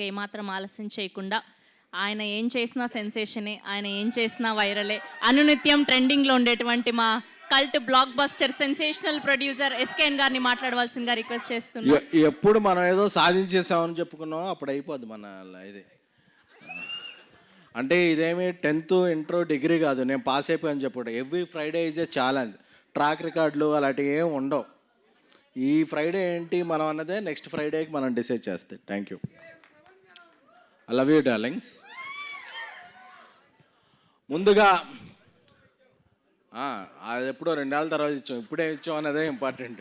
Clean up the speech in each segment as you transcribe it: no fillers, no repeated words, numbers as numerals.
ఏమాత్రం ఆలస్యం చేయకుండా ఆయన ఏం చేసినా సెన్సేషనే, ఆయన ఏం చేసినా వైరలే, అనునిత్యం ట్రెండింగ్లో ఉండేటువంటి మా cult block buster sensational producer SKN గారిని మాట్లాడవలసిందిగా రిక్వెస్ట్ చేస్తున్నా. ఎప్పుడు మనం ఏదో సాధించేసామని చెప్పుకున్నాం అప్పుడు అయిపోద్ది మన ఇది. అంటే ఇదేమి 10th ఇంటర్ డిగ్రీ కాదు, నేను పాస్ అయిపోయాను చెప్పడం. Every Friday is a challenge. Track రికార్డులు అలాంటివి ఏమి ఉండవు. ఈ ఫ్రైడే ఏంటి మనం అన్నదే నెక్స్ట్ ఫ్రైడేకి మనం డిసైడ్ చేస్తాం. Thank you. I love you darlings. ముందుగా అది ఎప్పుడో 2 ఏళ్ళ తర్వాత ఇచ్చాం, ఇప్పుడే ఇచ్చాం అన్నదే ఇంపార్టెంట్.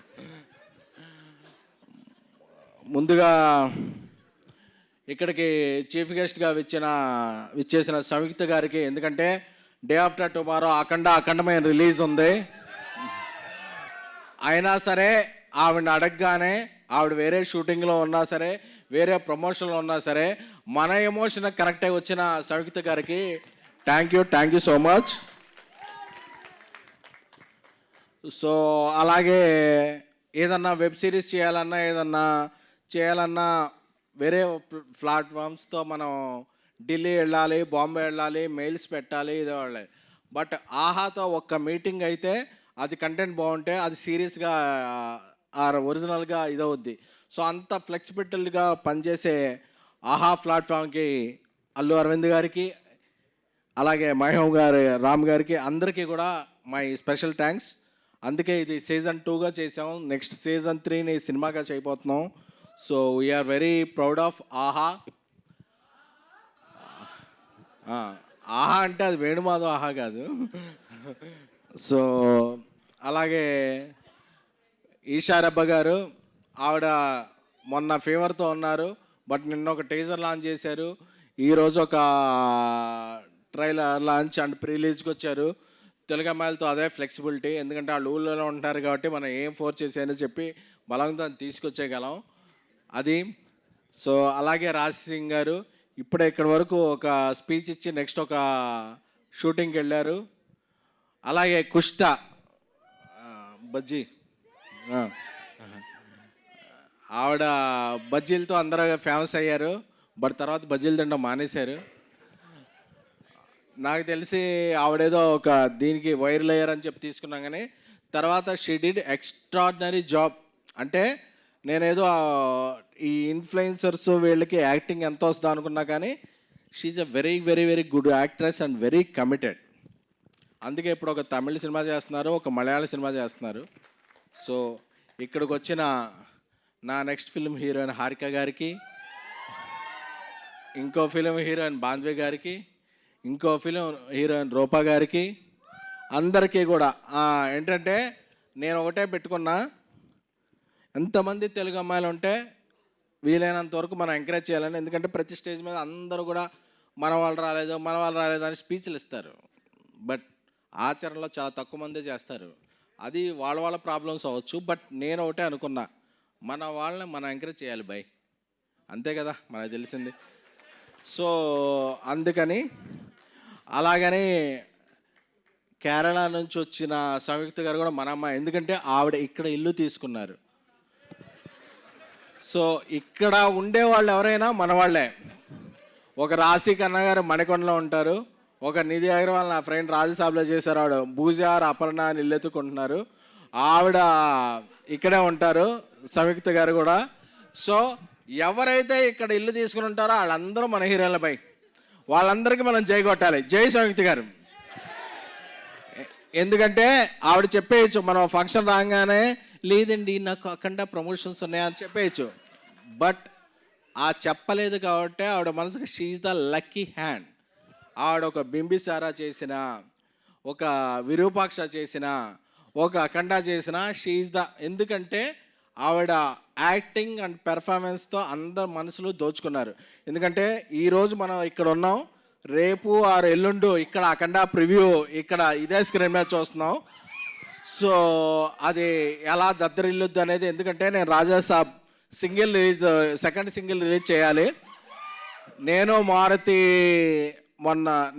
ముందుగా ఇక్కడికి చీఫ్ గెస్ట్గా విచ్చేసిన సంయుక్త గారికి, ఎందుకంటే డే ఆఫ్టర్ టుమారో అఖండమైన రిలీజ్ ఉంది. అయినా సరే ఆవిడని అడగగానే, ఆవిడ వేరే షూటింగ్లో ఉన్నా సరే, వేరే ప్రమోషన్లో ఉన్నా సరే, మన ఎమోషన్ కరెక్ట్గా వచ్చిన సంయుక్త గారికి thank you so much. So అలాగే ఏదన్నా వెబ్ సిరీస్ చేయాలన్నా వేరే ప్లాట్ఫామ్స్తో మనం ఢిల్లీ వెళ్ళాలి, బాంబే వెళ్ళాలి, మెయిల్స్ పెట్టాలి, ఇదే వాళ్ళే. బట్ ఆహాతో ఒక్క మీటింగ్ అయితే అది కంటెంట్ బాగుంటే అది సీరియస్గా ఒరిజినల్గా ఇదవుద్ది. సో అంత ఫ్లెక్సిబిలిటీగా పనిచేసే ఆహా ప్లాట్ఫామ్కి అల్లు అరవింద్ గారికి, అలాగే మహేమ్ గారు, రామ్ గారికి, అందరికీ కూడా మై స్పెషల్ థ్యాంక్స్. అందుకే ఇది సీజన్ 2గా చేసాం, నెక్స్ట్ సీజన్ 3ని సినిమాగా చేయబోతున్నాం. So we are very proud of Aha. Aha అంటే అది వేణుమాధవ్ ఆహా కాదు. సో అలాగే ఈషారబ్బ గారు, ఆవిడ మొన్న ఫీవర్తో ఉన్నారు, బట్ నిన్న ఒక టీజర్ లాంచ్ చేశారు, ఈరోజు ఒక ట్రైలర్ లాంచ్ అండ్ ప్రీలీజ్కి వచ్చారు. తెలుగు అమ్మాయిలతో అదే ఫ్లెక్సిబిలిటీ, ఎందుకంటే వాళ్ళు ఊళ్ళో ఉంటున్నారు కాబట్టి మనం ఏం ఫోర్స్ చేసాయని చెప్పి బలవంతం తీసుకొచ్చేయగలం అది. సో అలాగే రాజ్ సింగ్ గారు ఇప్పుడే ఇక్కడి వరకు ఒక స్పీచ్ ఇచ్చి నెక్స్ట్ ఒక షూటింగ్కి వెళ్ళారు. అలాగే కుష్తా బజ్జీ, ఆవిడ బజ్జీలతో అందరూ ఫేమస్ అయ్యారు, బట్ తర్వాత బజ్జీలు తినడం మానేశారు. నాకు తెలిసి ఆవిడేదో ఒక దీనికి వైరల్ అయ్యారని చెప్పి తీసుకున్నాం, కానీ తర్వాత షీ డిడ్ ఎక్స్ట్రాడినరీ జాబ్. అంటే నేనేదో ఈ ఇన్ఫ్లుయెన్సర్స్ వీళ్ళకి యాక్టింగ్ ఎంత వస్తుందో అనుకున్నా, కానీ she is a very very very good actress and very committed. అందుకే ఇప్పుడు ఒక తమిళ సినిమా చేస్తున్నారు, ఒక మలయాళ సినిమా చేస్తున్నారు. సో ఇక్కడికి వచ్చిన నా నెక్స్ట్ ఫిల్మ్ హీరోయిన్ హారిక గారికి, ఇంకో ఫిలిం హీరోయిన్ బాంధ్వే గారికి, ఇంకో ఫిలిం హీరోయిన్ రూపా గారికి, అందరికీ కూడా ఏంటంటే నేను ఒకటే పెట్టుకున్నా, ఎంతమంది తెలుగు అమ్మాయిలు ఉంటే వీలైనంత వరకు మనం ఎంకరేజ్ చేయాలని. ఎందుకంటే ప్రతి స్టేజ్ మీద అందరూ కూడా మన వాళ్ళు రాలేదు అని స్పీచ్లు ఇస్తారు, బట్ ఆచరణలో చాలా తక్కువ మందే చేస్తారు. అది వాళ్ళ ప్రాబ్లమ్స్ అవ్వచ్చు, బట్ నేను ఒకటే అనుకున్నా, మన వాళ్ళని మనం ఎంకరేజ్ చేయాలి బై, అంతే కదా మనకు తెలిసింది. సో అందుకని అలాగని కేరళ నుంచి వచ్చిన సంయుక్త గారు కూడా మన అమ్మాయి, ఎందుకంటే ఆవిడ ఇక్కడ ఇల్లు తీసుకున్నారు. సో ఇక్కడ ఉండేవాళ్ళు ఎవరైనా మన వాళ్ళే. ఒక రాశి కన్నా గారు మణికొండలో ఉంటారు, ఒక నిధి అగర్వాల్ నా ఫ్రెండ్ రాజసాబ్లో చేశారు, ఆవిడ భూజార్ అపర్ణ అని ఇల్లు ఎత్తుకుంటున్నారు, ఆవిడ ఇక్కడే ఉంటారు, సంయుక్త గారు కూడా. సో ఎవరైతే ఇక్కడ ఇల్లు తీసుకుని ఉంటారో వాళ్ళందరూ మన హీరోలపై, వాళ్ళందరికీ మనం జై కొట్టాలి. జై సంయుక్త గారు. ఎందుకంటే ఆవిడ చెప్పేయచ్చు, మనం ఫంక్షన్ రాగానే లేదండి నాకు అఖండ ప్రమోషన్స్ ఉన్నాయని చెప్పేయచ్చు, బట్ చెప్పలేదు కాబట్టి ఆవిడ మనసుకి షీఈ్ ద లక్కీ హ్యాండ్. ఆవిడ ఒక బింబిసారా చేసిన, ఒక విరూపాక్ష చేసిన, ఒక అఖండ చేసిన, షీఈ్ ద, ఎందుకంటే ఆవిడ యాక్టింగ్ అండ్ పెర్ఫార్మెన్స్తో అందరు మనసులు దోచుకున్నారు. ఎందుకంటే ఈరోజు మనం ఇక్కడ ఉన్నాం, రేపు ఆరు ఎల్లుండు ఇక్కడ అఖండ ప్రివ్యూ ఇక్కడ ఇదే స్క్రీన్ మీద చూస్తున్నాం. సో అది ఎలా దద్దరిల్లుద్ది అనేది, ఎందుకంటే నేను రాజాసాబ్ సెకండ్ సింగిల్ రిలీజ్ చేయాలి. నేను మారుతి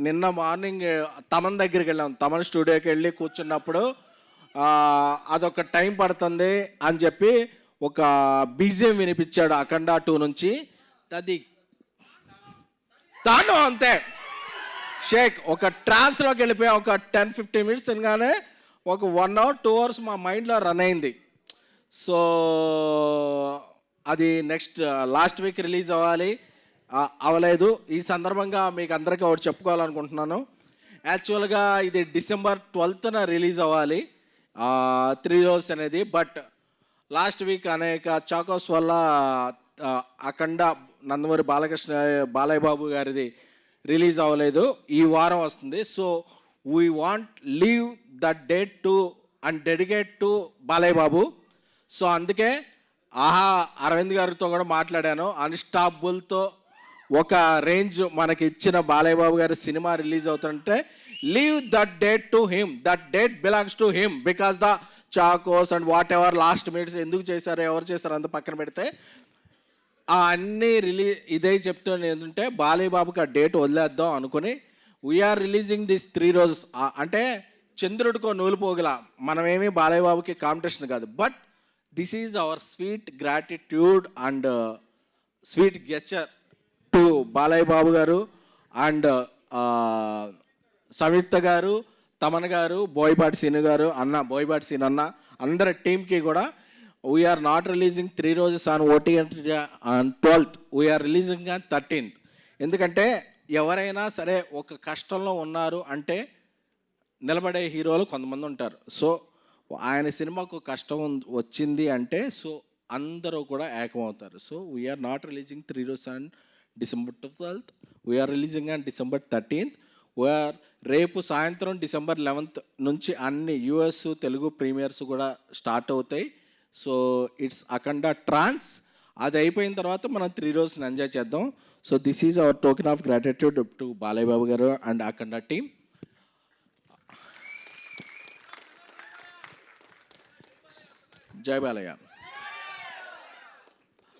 నిన్న మార్నింగ్ తమన్ దగ్గరికి వెళ్ళాం, తమన్ స్టూడియోకి వెళ్ళి కూర్చున్నప్పుడు అదొక టైం పడుతుంది అని చెప్పి ఒక బీజిఎం వినిపించాడు అఖండ 2 నుంచి. అది తాను అంతే షేక్ ఒక ట్రాన్స్లోకి వెళ్ళిపోయా. ఒక 10-15 మినిట్స్ అనగానే ఒక 1 hour 2 hours మా మైండ్లో రన్ అయింది. సో అది నెక్స్ట్ లాస్ట్ వీక్ రిలీజ్ అవ్వాలి, అవ్వలేదు. ఈ సందర్భంగా మీకు అందరికీ ఒకటి చెప్పుకోవాలనుకుంటున్నాను. యాక్చువల్గా ఇది December 12th రిలీజ్ అవ్వాలి 3 రోజెస్ అనేది. బట్ లాస్ట్ వీక్ అనేక చాకోస్ వల్ల అఖండ నందమూరి బాలయ్య బాబు గారిది రిలీజ్ అవ్వలేదు. ఈ వారం వస్తుంది. So we want leave that date to and dedicate to Balayya Babu. So అందుకే అరవింద్ గారితో కూడా మాట్లాడాను. అన్స్టాపుల్తో ఒక రేంజ్ మనకి ఇచ్చిన బాలయ్య బాబు గారి సినిమా రిలీజ్ అవుతుంటే leave that date to him, that date belongs to him. Because the Chocos and what ever last minutes ఎందుకు చేశారు, ఎవరు చేశారు అంత పక్కన పెడితే అన్నీ ఇదే చెప్తుంది. ఏంటంటే బాలయ్య బాబుకి ఆ డేట్ వదిలేద్దాం అనుకుని వీఆర్ రిలీజింగ్ దిస్ 3 రోజెస్. అంటే చంద్రుడికో నూలు పోగల, మనమేమీ బాలయ్య బాబుకి కాంపిటీషన్ కాదు. But this is our sweet gratitude and sweet gesture to Balayya Babu garu and సంయుక్త గారు, తమన్ గారు, బోయపాటి సీను గారు, బోయపాటి సీను అన్న, అందరి టీంకి కూడా వీఆర్ నాట్ రిలీజింగ్ 3 రోజెస్ on OTT on 12th. We are releasing on 13th. ఎందుకంటే ఎవరైనా సరే ఒక కష్టంలో ఉన్నారు అంటే నిలబడే హీరోలు కొంతమంది ఉంటారు. సో ఆయన సినిమాకు కష్టం వచ్చింది అంటే సో అందరూ కూడా ఏకమవుతారు. సో వీఆర్ నాట్ రిలీజింగ్ 3 రోజెస్ on December 12th. We are releasing on December 13th. We're రేపు సాయంత్రం December 11th నుంచి అన్ని US తెలుగు ప్రీమియర్స్ కూడా స్టార్ట్ అవుతాయి. So it's Akhanda trance. అది అయిపోయిన తర్వాత మనం 3 రోజెస్ ఎంజాయ్ చేద్దాం. So this is our token of gratitude to Balayya Babu garu and Akhanda team. జై బాలయ్య.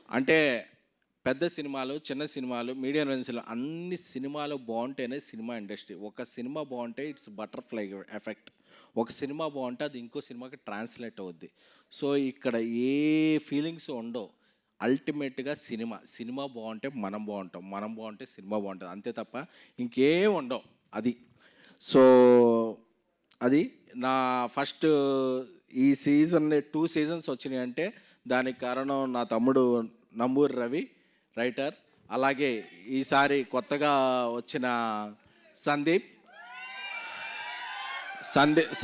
అంటే పెద్ద సినిమాలు, చిన్న సినిమాలు, మీడియం రేంజ్లో అన్ని సినిమాలు బాగుంటేనే సినిమా ఇండస్ట్రీ. ఒక సినిమా బాగుంటే ఇట్స్ బటర్ఫ్లై ఎఫెక్ట్. ఒక సినిమా బాగుంటే అది ఇంకో సినిమాకి ట్రాన్స్లేట్ అవుద్ది. సో ఇక్కడ ఏ ఫీలింగ్స్ ఉండవు. అల్టిమేట్గా సినిమా బాగుంటే మనం బాగుంటాం, మనం బాగుంటే సినిమా బాగుంటుంది, అంతే తప్ప ఇంకేం ఉండవు. అది సో అది నా ఫస్ట్ ఈ సీజన్ 2 seasons వచ్చినాయి అంటే దానికి కారణం నా తమ్ముడు నంబూరి రవి రైటర్, అలాగే ఈసారి కొత్తగా వచ్చిన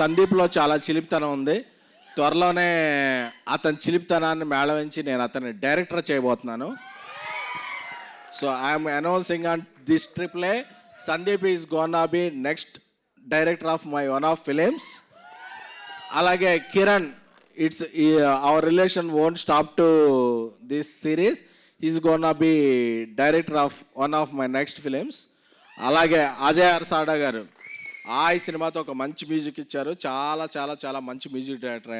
సందీప్లో చాలా చిలిపితనం ఉంది. త్వరలోనే అతని చిలిపితనాన్ని మేళవించి నేను అతన్ని డైరెక్టర్ చేయబోతున్నాను. So I'm announcing on this triple Sandeep is gonna be next director of my one of films. అలాగే Kiran, it's our relation won't stop to this series. Is gonna be director of one of my next films. అలాగే అజయ్ అర్సాడా గారు ఈ సినిమాతో ఒక మంచి music ఇచ్చారు. చాలా చాలా చాలా మంచి మ్యూజిక్ డైరెక్టర్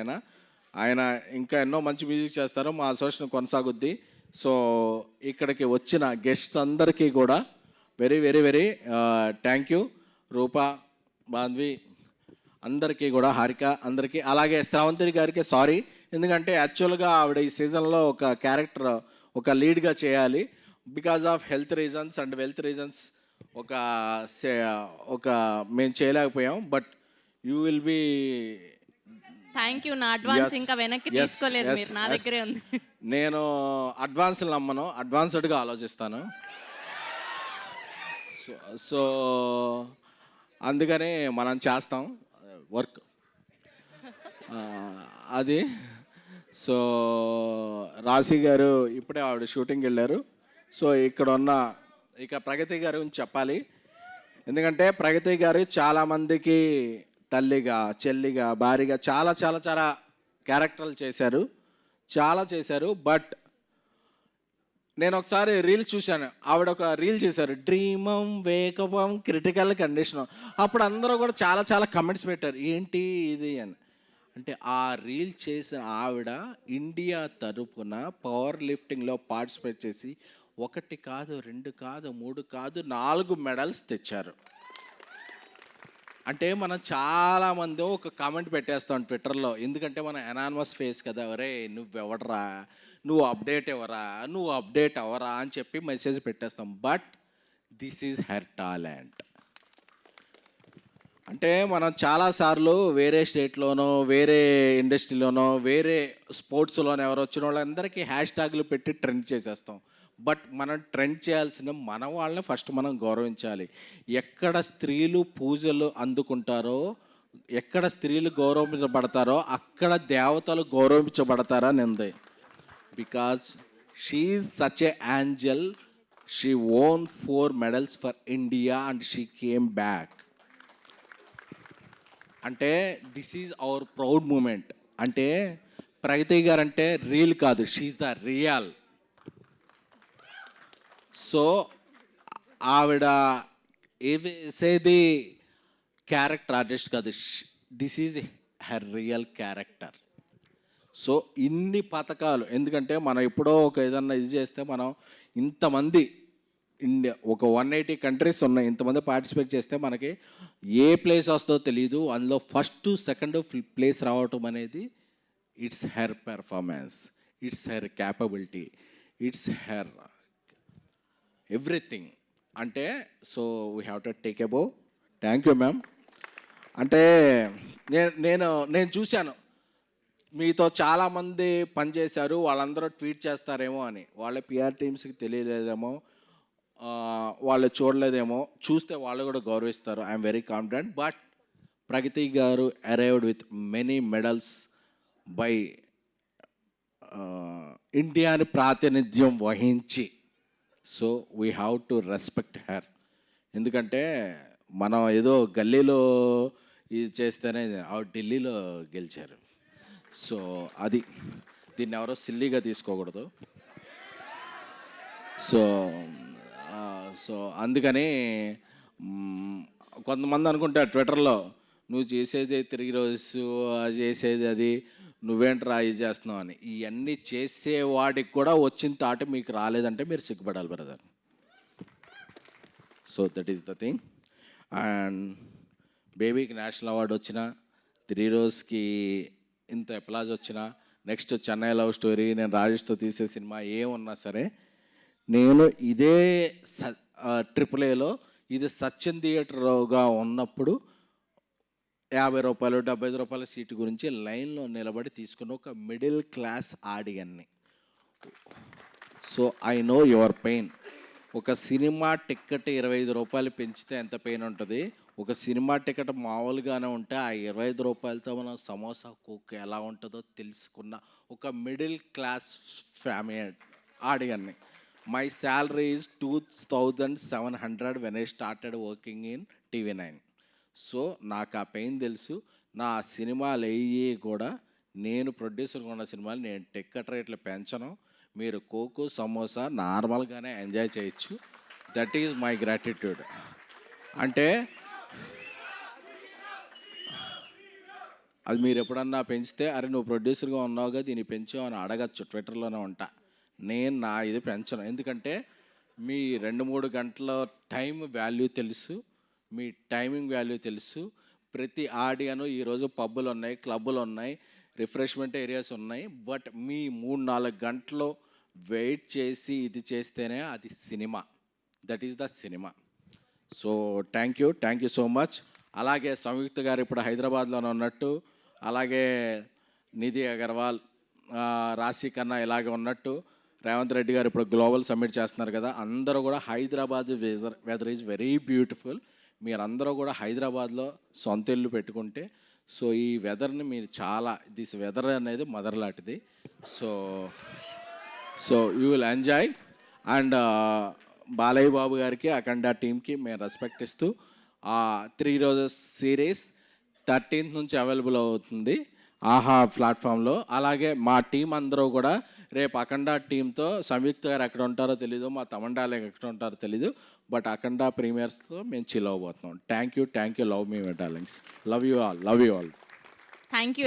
ఆయన ఇంకా ఎన్నో మంచి మ్యూజిక్ చేస్తారు. మా అసోసియేషన్ కొనసాగుద్ది. సో ఇక్కడికి వచ్చిన గెస్ట్స్ అందరికీ కూడా very very very thank you. Rupa, Bandhavi అందరికీ కూడా, హారిక అందరికీ, అలాగే శ్రావంతి గారికి సారీ. ఎందుకంటే యాక్చువల్గా ఆవిడ ఈ సీజన్లో ఒక క్యారెక్టర్, ఒక లీడ్గా చేయాలి. Because of health reasons and wealth reasons ఒక మేము చేయలేకపోయాం. But you will be thank you. నా అడ్వాన్స్ ఇంకా వెనక్కి తీసుకోలేదు మీరు, నా దగ్గరే ఉంది. నేను అడ్వాన్స్లు నమ్మను, అడ్వాన్స్డ్గా ఆలోచిస్తాను. సో అందుకని మనం చేస్తాం వర్క్ అది. సో రాశి గారు ఇప్పుడే ఆవిడ షూటింగ్కి వెళ్ళారు. సో ఇక్కడ ఉన్న ప్రగతి గారి గురించి చెప్పాలి. ఎందుకంటే ప్రగతి గారు చాలామందికి తల్లిగా, చెల్లిగా, భార్యగా చాలా చాలా చాలా క్యారెక్టర్లు చేశారు. బట్ నేను ఒకసారి రీల్ చూశాను, ఆవిడ ఒక రీల్ చేశారు, డ్రీమం, వేకపం, క్రిటికల్ కండిషన్. అప్పుడు అందరూ కూడా చాలా చాలా కమెంట్స్ పెట్టారు, ఏంటి ఇది అని. అంటే ఆ రీల్ చేసిన ఆవిడ ఇండియా తరపున పవర్ లిఫ్టింగ్లో పార్టిసిపేట్ చేసి 1 కాదు, 2 కాదు, 3 కాదు, 4 మెడల్స్ తెచ్చారు. అంటే మనం చాలామంది ఒక కామెంట్ పెట్టేస్తాం ట్విట్టర్లో, ఎందుకంటే మన ఎనానిమస్ ఫేస్ కదా, ఒరే నువ్వెవడరా, నువ్వు అప్డేట్ అవ్వరా అని చెప్పి మెసేజ్ పెట్టేస్తాం. But this is her talent. అంటే మనం చాలాసార్లు వేరే స్టేట్లోనో, వేరే ఇండస్ట్రీలోనో, వేరే స్పోర్ట్స్లోనో ఎవరు వచ్చిన వాళ్ళందరికీ హ్యాష్ ట్యాగ్లు పెట్టి ట్రెండ్ చేసేస్తాం. బట్ మనం ట్రెండ్ చేయాల్సిన మన వాళ్ళని ఫస్ట్ మనం గౌరవించాలి. ఎక్కడ స్త్రీలు పూజలు అందుకుంటారో, ఎక్కడ స్త్రీలు గౌరవించబడతారో అక్కడ దేవతలు గౌరవించబడతారని ఉంది. Because she is such a angel. She won 4 medals for India and she came back. అంటే this is our proud moment. అంటే ప్రగతి గారు అంటే రీల్ కాదు, షీఈ్ ద రియల్. సో ఆవిడ వేసేది క్యారెక్టర్ ఆర్టిస్ట్ కాదు, this is her real character. So ఇన్ని పథకాలు, ఎందుకంటే మనం ఎప్పుడో ఒక ఏదన్నా ఇది చేస్తే మనం ఇంతమంది ఇండియా ఒక 180 కంట్రీస్ ఉన్నాయి, ఇంతమంది పార్టిసిపేట్ చేస్తే మనకి ఏ ప్లేస్ వస్తుందో తెలియదు. అందులో ఫస్ట్ సెకండ్ ప్లేస్ రావటం అనేది it's her performance, it's her capability, it's her everything. అంటే so we have to take above. Thank you ma'am. అంటే నేను చూశాను మీతో చాలామంది పనిచేశారు, వాళ్ళందరూ ట్వీట్ చేస్తారేమో అని. వాళ్ళ పిఆర్ టీమ్స్కి తెలియలేదేమో, వాళ్ళు చూడలేదేమో, చూస్తే వాళ్ళు కూడా గౌరవిస్తారు. I'm very confident. But Pragathi garu arrived with many medals by ఇండియాని ప్రాతినిధ్యం వహించి. So we have to respect her. ఎందుకంటే మనం ఏదో గల్లీలో ఇది చేస్తేనే ఆవిడ ఢిల్లీలో గెలిచారు. సో అది దీన్ని ఎవరో సిల్లీగా తీసుకోకూడదు. సో అందుకని కొంతమంది అనుకుంటారు ట్విట్టర్లో, నువ్వు చేసేది తిరిగి రోజు చేసేది అది, నువ్వేంట్రా ఇది చేస్తున్నావు అని. ఇవన్నీ చేసేవాడికి కూడా వచ్చిన తాట మీకు రాలేదంటే మీరు సిగ్గుపడాలి brother. So that is the thing. And బేబీకి నేషనల్ అవార్డు వచ్చిన, 3 రోజుకి ఇంత అప్లాజ్ వచ్చిన, నెక్స్ట్ చెన్నై లవ్ స్టోరీ, నేను రాజేష్తో తీసే సినిమా ఏమున్నా సరే, నేను ఇదే AAAలో ఇది సచిన్ థియేటర్గా ఉన్నప్పుడు 50 రూపాయలు 75 రూపాయల సీటు గురించి లైన్లో నిలబడి తీసుకున్న ఒక మిడిల్ క్లాస్ ఆడియన్ని. So I know your pain. ఒక సినిమా టికెట్ 25 రూపాయలు పెంచితే ఎంత పెయిన్ ఉంటుంది, ఒక సినిమా టికెట్ మామూలుగానే ఉంటే ఆ 25 రూపాయలతో మనం సమోసా కోక్ ఎలా ఉంటుందో తెలుసుకున్న ఒక మిడిల్ క్లాస్ ఫ్యామిలీ ఆడియన్ని. My salary is 2700 when I started working in TV9. So నాకు ఆ పెయిన్ తెలుసు. నా సినిమాలు అయ్యి కూడా, నేను ప్రొడ్యూసర్గా ఉన్న సినిమాలు నేను టికెట్ రేట్లు పెంచను. మీరు కోకు సమోసా నార్మల్గానే ఎంజాయ్ చేయొచ్చు. That is my gratitude. అంటే అది మీరు ఎప్పుడన్నా పెంచితే, అరే నువ్వు ప్రొడ్యూసర్గా ఉన్నావుగా దీన్ని పెంచావు అని అడగచ్చు, ట్విట్టర్లోనే ఉంటా. నేను నా ఇది పెంచను. ఎందుకంటే మీ 2-3 గంటల టైం వాల్యూ తెలుసు, మీ టైమింగ్ వాల్యూ తెలుసు. ప్రతి ఆడియను ఈరోజు పబ్బులు ఉన్నాయి, క్లబ్బులు ఉన్నాయి, రిఫ్రెష్మెంట్ ఏరియాస్ ఉన్నాయి. బట్ మీ 3-4 గంటలు వెయిట్ చేసి ఇది చేస్తేనే అది cinema. That is the cinema. So thank you so much. అలాగే సంయుక్త గారు ఇప్పుడు హైదరాబాద్లోనే ఉన్నట్టు, అలాగే నిధి అగర్వాల్, రాశి కన్నా ఇలాగే ఉన్నట్టు, రేవంత్ రెడ్డి గారు ఇప్పుడు గ్లోబల్ సమ్మిట్ చేస్తున్నారు కదా, అందరూ కూడా Hyderabad weather is very beautiful. మీరందరూ కూడా హైదరాబాద్లో సొంత ఇల్లు పెట్టుకుంటే, సో ఈ వెదర్ని మీరు చాలా, దిస్ వెదర్ అనేది మదర్ లాంటిది. So you will enjoy. And Balayya Babu గారికి, అఖండ టీమ్కి మేము రెస్పెక్ట్ ఇస్తూ 3 రోజెస్ సిరీస్ 13th నుంచి అవైలబుల్ అవుతుంది ఆహా ప్లాట్ఫామ్లో. అలాగే మా టీం అందరూ కూడా రేపు అఖండ టీంతో, సంయుక్త గారు ఎక్కడ ఉంటారో తెలీదు, మా తమండాలు ఎక్కడ ఉంటారో తెలీదు, బట్ అఖండ ప్రీమియర్స్తో మేము చిల్ అవ్వబోతున్నాం. Thank you. లవ్ మీ my darlings. Love you all. Thank you.